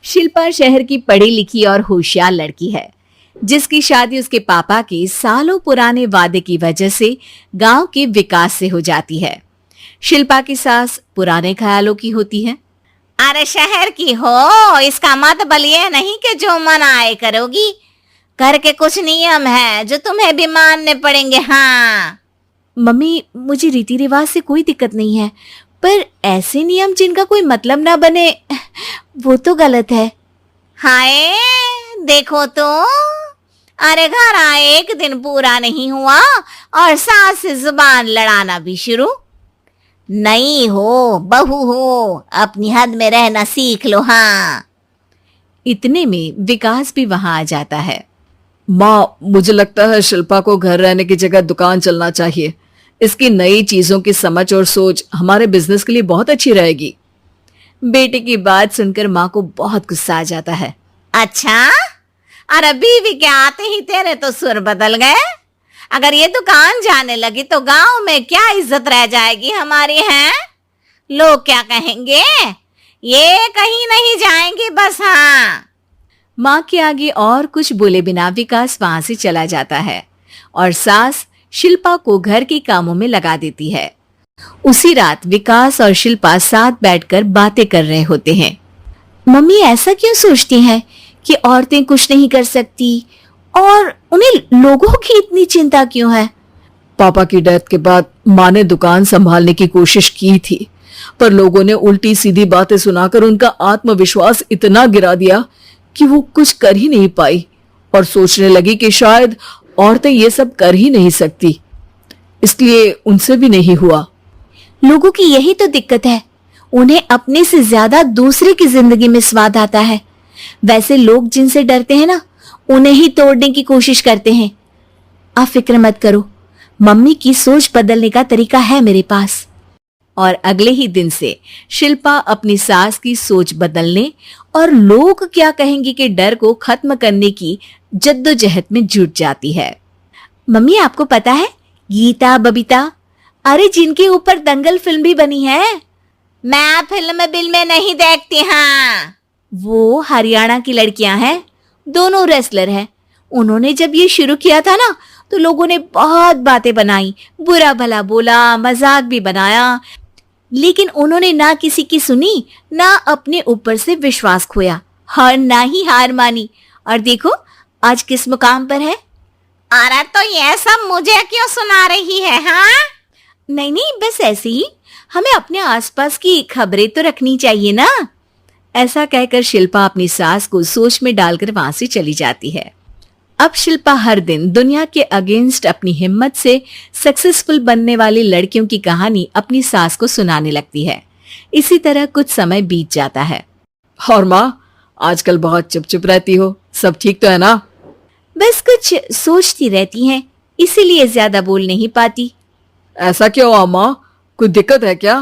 शिल्पा शहर की पढ़ी लिखी और होशियार लड़की है, जिसकी शादी उसके पापा के सालों पुराने वादे की वजह से गांव के विकास से हो जाती है। शिल्पा की सास पुराने ख्यालों की होती है। अरे शहर की हो, इसका मतलब ये नहीं कि जो मन आए करोगी। घर के कुछ नियम है जो तुम्हें भी मानने पड़ेंगे। हाँ मम्मी, मुझे रीति रिवाज से कोई दिक्कत नहीं है, पर ऐसे नियम जिनका कोई मतलब ना बने वो तो गलत है। हाय देखो तो, अरे घर आए एक दिन पूरा नहीं हुआ और सास से जुबान लड़ाना भी शुरू। नहीं हो, बहू हो, अपनी हद में रहना सीख लो। हाँ इतने में विकास भी वहां आ जाता है। माँ, मुझे लगता है शिल्पा को घर रहने की जगह दुकान चलना चाहिए। इसकी नई चीजों की समझ और सोच हमारे बिजनेस के लिए बहुत अच्छी रहेगी। बेटे की बात सुनकर माँ को बहुत गुस्सा आ जाता है। अच्छा, अरे बीवी के आते ही तेरे तो सुर बदल गए। अगर ये दुकान जाने लगी तो गांव में क्या इज्जत रह जाएगी हमारी। है लोग क्या कहेंगे? ये कहीं नहीं जाएंगे बस। हाँ माँ के आगे और कुछ बोले बिना विकास वहां से चला जाता है और सास शिल्पा को घर के कामों में लगा देती है। उसी रात विकास और शिल्पा साथ बैठकर बातें कर रहे होते हैं। मम्मी ऐसा क्यों सोचती हैं कि औरतें कुछ नहीं कर सकती और उन्हें लोगों की इतनी चिंता क्यों है? पापा की डेथ के बाद माँ ने दुकान संभालने की कोशिश की थी, पर लोगों ने उल्टी सीधी बातें सुनाकर उनका आत्मविश्वास इतना गिरा दिया कि वो कुछ कर ही नहीं पाई और सोचने लगी कि शायद औरतें ये सब कर ही नहीं सकती, इसलिए उनसे भी नहीं हुआ। लोगों की यही तो दिक्कत है, उन्हें अपने से ज्यादा दूसरे की जिंदगी में स्वाद आता है। वैसे लोग जिनसे डरते हैं ना, उन्हें ही तोड़ने की कोशिश करते हैं। आप फिक्र मत करो, मम्मी की सोच बदलने का तरीका है मेरे पास। और अगले ही दिन से शिल्पा अपनी सास की सोच बदलने और लोग क्या कहेंगे के डर को खत्म करने की जद्दोजहद में जुट जाती है। मम्मी, आपको पता है गीता, बबीता, अरे जिनके ऊपर दंगल फिल्म भी बनी है। मैं फिल्म बिल में नहीं देखती। हाँ वो हरियाणा की लड़कियां हैं, दोनों रेसलर हैं। उन्होंने जब ये शुरू किया था ना, तो लोगों ने बहुत बातें बनाई, बुरा भला बोला, मजाक भी बनाया, लेकिन उन्होंने ना किसी की सुनी, ना अपने ऊपर से विश्वास खोया और ना ही हार मानी। और देखो आज किस मुकाम पर है। अरे तो ये सब मुझे क्यों सुना रही है? हाँ नहीं, बस ऐसे ही, हमें अपने आसपास की खबरें तो रखनी चाहिए ना। ऐसा कहकर शिल्पा अपनी सास को सोच में डालकर वहां से चली जाती है। अब शिल्पा हर दिन दुनिया के अगेंस्ट अपनी हिम्मत से सक्सेसफुल बनने वाली लड़कियों की कहानी अपनी सास को सुनाने लगती है। इसी तरह कुछ समय बीत जाता है। और माँ, आजकल बहुत चुप रहती हो, सब ठीक तो है ना? बस कुछ सोचती रहती हैं, इसीलिए ज्यादा बोल नहीं पाती। ऐसा क्यों हुआ माँ, कोई दिक्कत है क्या?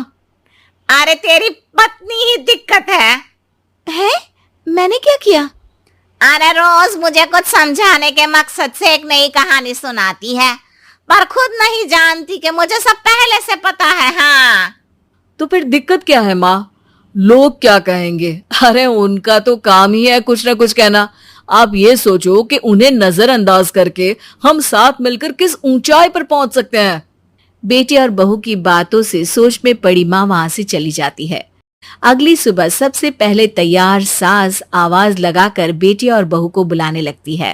अरे तेरी पत्नी ही दिक्कत है। मैंने क्या किया? अरे रोज मुझे कुछ समझाने के मकसद से एक नई कहानी सुनाती है, पर खुद नहीं जानती कि मुझे सब पहले से पता है। हाँ तो फिर दिक्कत क्या है माँ? लोग क्या कहेंगे? अरे उनका तो काम ही है कुछ ना कुछ कहना। आप ये सोचो कि उन्हें नजरअंदाज करके हम साथ मिलकर किस ऊंचाई पर पहुंच सकते हैं। बेटे और बहू की बातों से सोच में पड़ी माँ वहां से चली जाती है। अगली सुबह सबसे पहले तैयार सास आवाज लगाकर बेटे और बहू को बुलाने लगती है।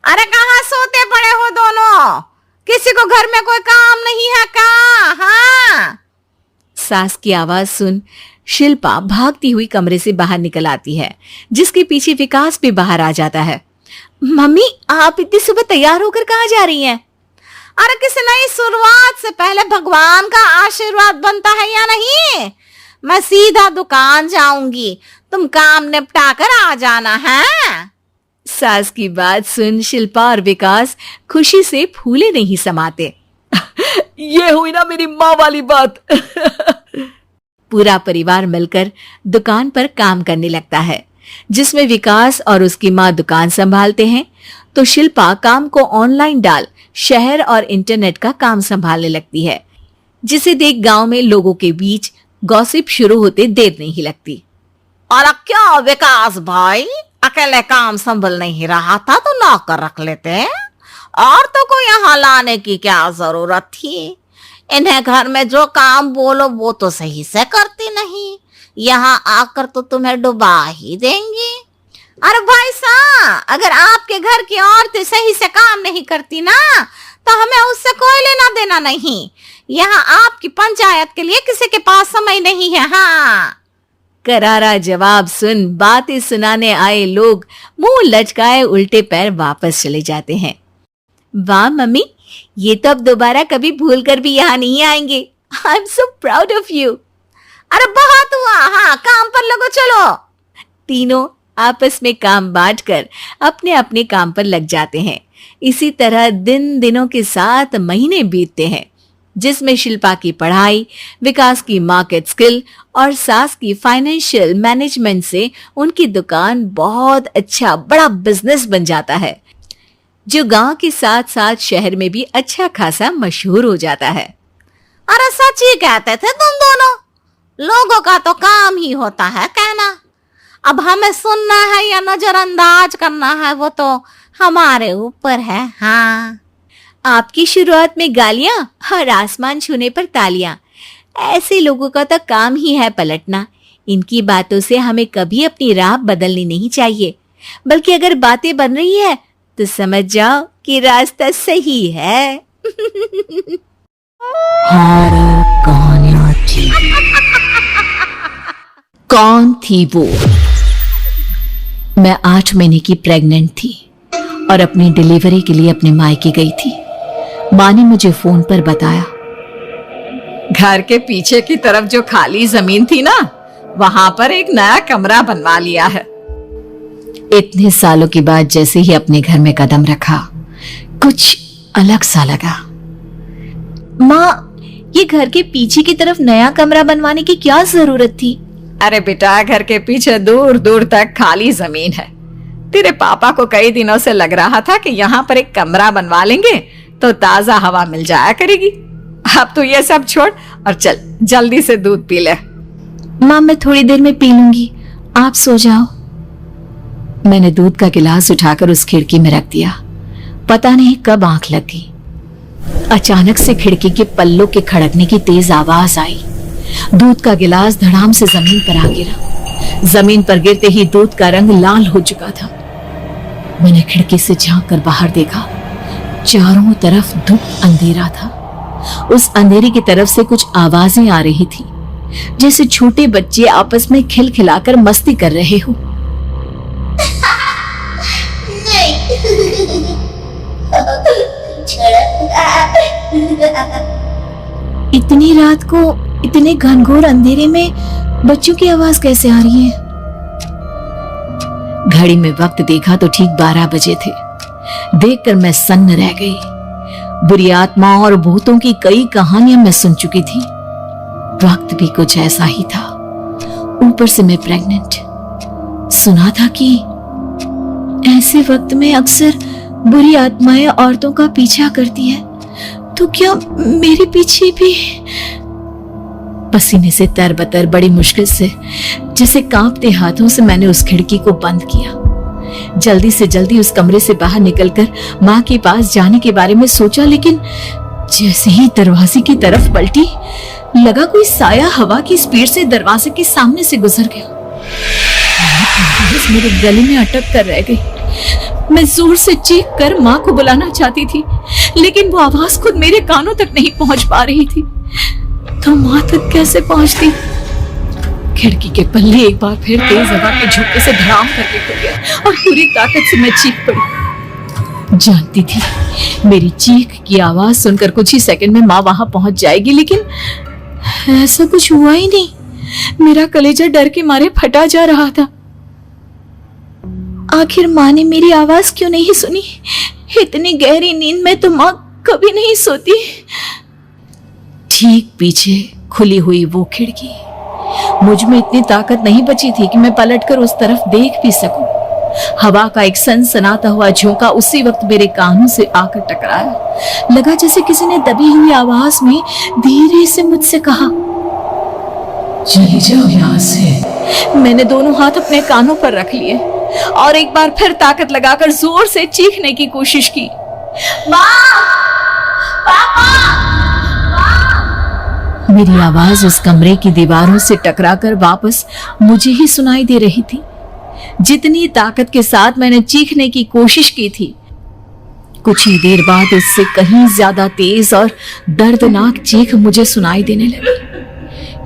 अरे कहाँ सोते पड़े हो दोनों? किसी को घर में कोई काम नहीं है क्या? हाँ सास की आवाज सुन शिल्पा भागती हुई कमरे से बाहर निकल आती है, जिसके पीछे विकास भी बाहर आ जाता है। मम्मी, आप इतनी सुबह तैयार होकर कहाँ जा रही हैं? अरे किसी नई शुरुआत से पहले भगवान का आशीर्वाद बनता है या नहीं? मैं सीधा दुकान जाऊंगी, तुम काम निपटा कर आ जाना है। सास की बात सुन शिल्पा और विकास खुशी से फूले नहीं समाते। ये हुई ना मेरी माँ वाली बात। पूरा परिवार मिलकर दुकान पर काम करने लगता है, जिसमें विकास और उसकी माँ दुकान संभालते हैं, तो शिल्पा काम को ऑनलाइन डाल शहर और इंटरनेट का काम संभालने लगती है, जिसे देख गांव में लोगों के बीच गॉसिप शुरू होते देर नहीं लगती। और क्या विकास भाई, अकेले काम संभल नहीं रहा था तो नौकर रख लेते, और तो को यहाँ लाने की क्या जरूरत थी। इन्हें घर में जो काम बोलो वो तो सही से करती नहीं, यहाँ आकर तो तुम्हें डुबा ही देंगी। अरे भाई साहब, अगर आपके घर की औरतें सही से काम नहीं करती ना तो हमें उससे कोई लेना देना नहीं। यहाँ आपकी पंचायत के लिए किसी के पास समय नहीं है। हाँ, करारा जवाब सुन बातें सुनाने आए लोग मुंह लचकाए उल्टे पैर वापस चले जाते हैं। वाह मम्मी, ये तो अब दोबारा कभी भूल कर भी यहाँ नहीं आएंगे। I am so proud of you. अरे बहुत हुआ, हाँ काम पर लगो चलो। तीनों आपस में काम बांटकर अपने अपने काम पर लग जाते हैं। इसी तरह दिनों के साथ महीने बीतते हैं, जिसमें शिल्पा की पढ़ाई, विकास की मार्केट स्किल और सास की फाइनेंशियल मैनेजमेंट से उनकी दुकान बहुत अच्छा बड़ा बिजनेस बन जाता है, जो गांव के साथ साथ शहर में भी अच्छा खासा मशहूर हो जाता है। अरे सच ही कहते थे तुम दोनों, लोगों का तो काम ही होता है कहना। अब हमें सुनना है या नजरअंदाज करना है वो तो हमारे ऊपर है। हाँ, आपकी शुरुआत में गालियां और आसमान छूने पर तालियां, ऐसे लोगों का तो काम ही है पलटना। इनकी बातों से हमें कभी अपनी राह बदलनी नहीं चाहिए, बल्कि अगर बातें बन रही है तो समझ जाओ कि रास्ता सही है। कौन थी वो? मैं 8 महीने की प्रेग्नेंट थी और अपनी डिलीवरी के लिए अपने मायके गई थी। माँ ने मुझे फोन पर बताया, घर के पीछे की तरफ जो खाली जमीन थी ना, वहां पर एक नया कमरा बनवा लिया है। इतने सालों के बाद जैसे ही अपने घर में कदम रखा, कुछ अलग सा लगा। माँ, ये घर के पीछे की तरफ नया कमरा बनवाने की क्या जरूरत थी? अरे बेटा, घर के पीछे दूर दूर तक खाली जमीन है। तेरे पापा को कई दिनों से लग रहा था कि यहाँ पर एक कमरा बनवा लेंगे तो ताजा हवा मिल जाया करेगी। अब तो ये सब छोड़ और चल जल्दी से दूध पी ले। माँ, मैं थोड़ी देर में पी लूंगी, आप सो जाओ। मैंने दूध का गिलास उठाकर उस खिड़की में रख दिया। पता नहीं कब आंख लग गई। अचानक से खिड़की के पल्लों के खड़कने की तेज आवाज आई। दूध का गिलास धड़ाम से जमीन पर आ गिरा। जमीन पर गिरते ही दूध का रंग लाल हो चुका था। मैंने खिड़की से झांक कर बाहर देखा। चारों तरफ धूप अंधेरा था। उस अंधेरे की तरफ से कुछ आवाजें आ रही थी, जैसे छोटे बच्चे आपस में खिलखिलाकर मस्ती कर रहे हो। इतनी रात को इतने घनघोर अंधेरे में बच्चों की आवाज कैसे आ रही है? घड़ी में वक्त देखा तो ठीक 12 बजे थे। देखकर मैं सन्न रह गई। बुरी आत्माओं और भूतों की कई कहानियां मैं सुन चुकी थी। वक्त भी कुछ ऐसा ही था। ऊपर से मैं प्रेग्नेंट। सुना था कि ऐसे वक्त में अक्सर बुरी आत्माएं औरतों का पीछा करती है, तो क्या मेरे पीछे भी? पसीने से तरबतर बड़ी मुश्किल से, जैसे कांपते हाथों से मैंने उस खिड़की को बंद किया। जल्दी से जल्दी उस कमरे से बाहर निकलकर माँ के पास जाने के बारे में सोचा, लेकिन जैसे ही दरवाजे की तरफ पलटी, लगा कोई साया हवा की स्पीड से दरवाजे के सामने से गुजर गया। मेरे गले में अटक कर रह गई। मैं जोर से चीख कर माँ को बुलाना चाहती थी, लेकिन वो आवाज खुद मेरे कानों तक नहीं पहुंच पा रही थी। तो माँ तक कैसे पहुंचती? खिड़की के पल्ले एक बार फिर तेज हवा के झोंके से धड़ाम करके खुल गया और पूरी ताकत से मैं चीख पड़ी। जानती थी मेरी चीख की आवाज सुनकर कुछ ही सेकंड में माँ वहां पहुंच जाएगी, लेकिन ऐसा कुछ हुआ ही नहीं। मेरा कलेजा डर के मारे फटा जा रहा था। आखिर माँ ने मेरी आवाज क्यों नहीं सुनी? इतनी गहरी नींद में तो माँ कभी नहीं सोती। ठीक पीछे खुली हुई वो खिड़की। मुझ में इतनी ताकत नहीं बची थी कि मैं पलटकर उस तरफ देख भी सकूं। हवा का एक सनसनाता हुआ झोंका उसी वक्त मेरे कानों से आकर टकराया। लगा जैसे किसी ने दबी हुई आवाज में धीरे से मुझसे कहा, चली जाओ यहाँ से। मैंने दोनों हाथ अपने कानों पर रख लिए और एक बार फिर ताकत लगाकर जोर से चीखने की कोशिश की। मेरी आवाज उस कमरे की दीवारों से टकराकर वापस मुझे ही सुनाई दे रही थी। जितनी ताकत के साथ मैंने चीखने की कोशिश की थी, कुछ ही देर बाद उससे कहीं ज्यादा तेज और दर्दनाक चीख मुझे सुनाई देने लगी।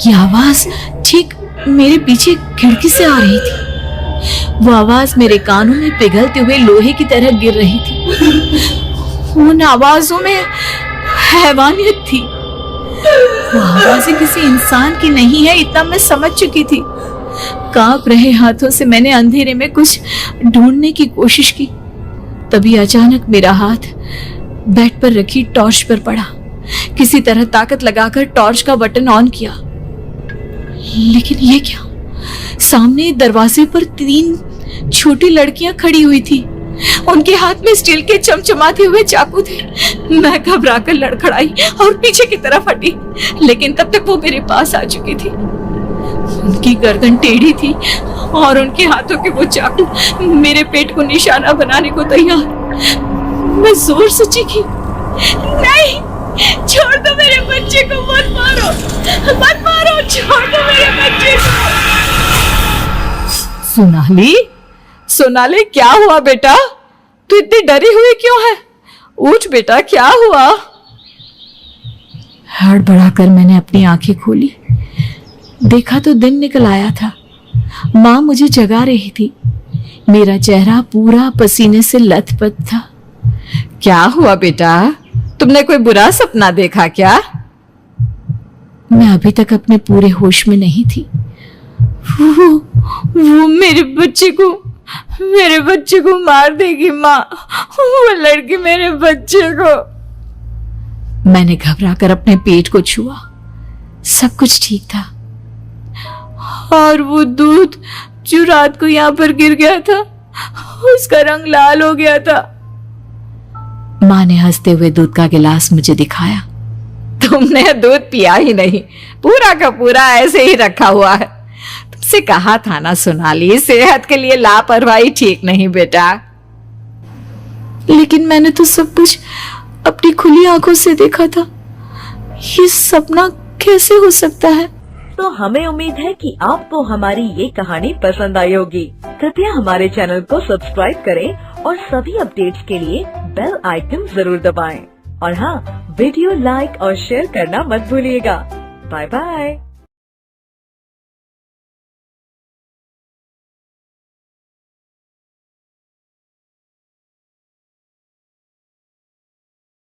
ये आवाज ठीक मेरे पीछे खिड़की से आ रही थी। वो आवाज मेरे कानों में पिघलते हुए लोहे की तरह गिर रही थी। उन आवाजों में हैवानियत थी। वो आवाजें किसी इंसान की नहीं है, इतना मैं समझ चुकी थी। कांप रहे हाथों से मैंने अंधेरे में कुछ ढूंढने की कोशिश की। तभी अचानक मेरा हाथ बेड पर रखी टॉर्च पर पड़ा। किसी तरह ताकत लगाकर टॉर्च का बटन ऑन किया, लेकिन ये क्या? सामने दरवाजे पर 3 छोटी लड़कियां खड़ी हुई थी। उनके हाथ में स्टील के चमचमाते हुए चाकू थे। मैं घबराकर लड़खड़ाई और पीछे की तरफ हटी, लेकिन तब तक वो मेरे पास आ चुकी थी। उनकी गर्दन टेढ़ी थी और उनके हाथों के वो चाकू मेरे पेट को निशाना बनाने को तैयार। मैं जोर से चीखी, नहीं, छोड़ दो मेरे बच्चे को, मत मारो, मत मारो, छोड़ दो मेरे बच्चे को। सोनाली, सोनाली, क्या हुआ बेटा? तू इतनी डरी हुई क्यों है? उठ बेटा, क्या हुआ? हड़बड़ाकर मैंने अपनी आंखें खोली। देखा तो दिन निकल आया था। माँ मुझे जगा रही थी। मेरा चेहरा पूरा पसीने से लथपथ था। क्या हुआ बेटा? तुमने कोई बुरा सपना देखा क्या? मैं अभी तक अपने पूरे होश में नहीं थी। वो मेरे बच्चे को मार देगी माँ। वो लड़की मेरे बच्चे को। मैंने घबराकर अपने पेट को छुआ। सब कुछ ठीक था। और वो दूध जो रात को यहाँ पर गिर गया था, उसका रंग लाल हो गया था। माँ ने हंसते हुए दूध का गिलास मुझे दिखाया। तुमने दूध पिया ही नहीं, पूरा का पूरा ऐसे ही रखा हुआ है। तुमसे कहा था ना सोनाली, सेहत के लिए लापरवाही ठीक नहीं बेटा। लेकिन मैंने तो सब कुछ अपनी खुली आंखों से देखा था। ये सपना कैसे हो सकता है? तो हमें उम्मीद है कि आपको हमारी ये कहानी पसंद आई होगी। कृपया हमारे चैनल को सब्सक्राइब करें और सभी अपडेट्स के लिए बेल आइकन जरूर दबाएं। और हाँ, वीडियो लाइक और शेयर करना मत भूलिएगा। Bye bye.